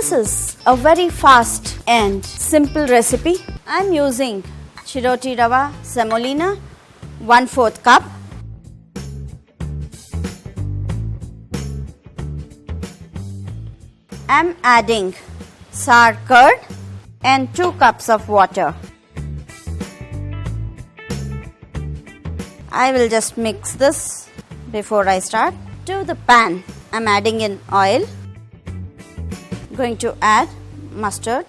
This is a very fast and simple recipe. I am using Chiroti Rava semolina, 1/4 cup. I am adding sour curd and 2 cups of water. I will just mix this before I start. To the pan, I am adding in oil. Going to add mustard.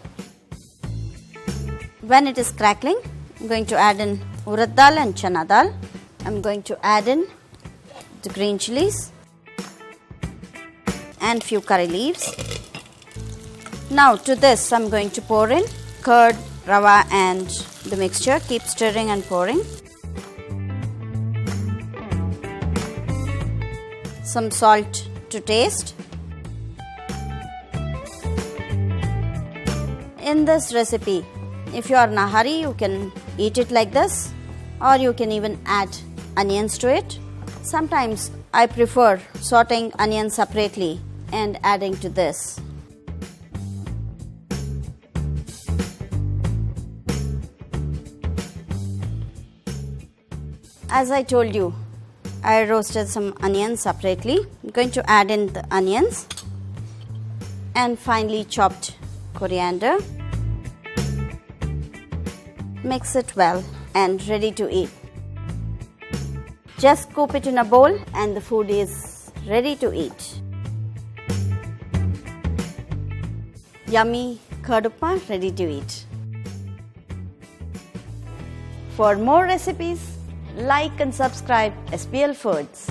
When it is crackling, I am going to add in Urad dal and Channa dal. I am going to add in the green chilies and few curry leaves. Now to this I am going to pour in curd, rava and the mixture. Keep stirring and pouring. Some salt to taste. In this recipe, if you are in a hurry, you can eat it like this, or you can even add onions to it. Sometimes I prefer sauteing onions separately and adding to this. As I told you, I roasted some onions separately. I'm going to add in the onions and finely chopped coriander. Mix it well and ready to eat. Just scoop it in a bowl and the food is ready to eat. Yummy curd upma ready to eat. For more recipes, like and subscribe SPL Foods.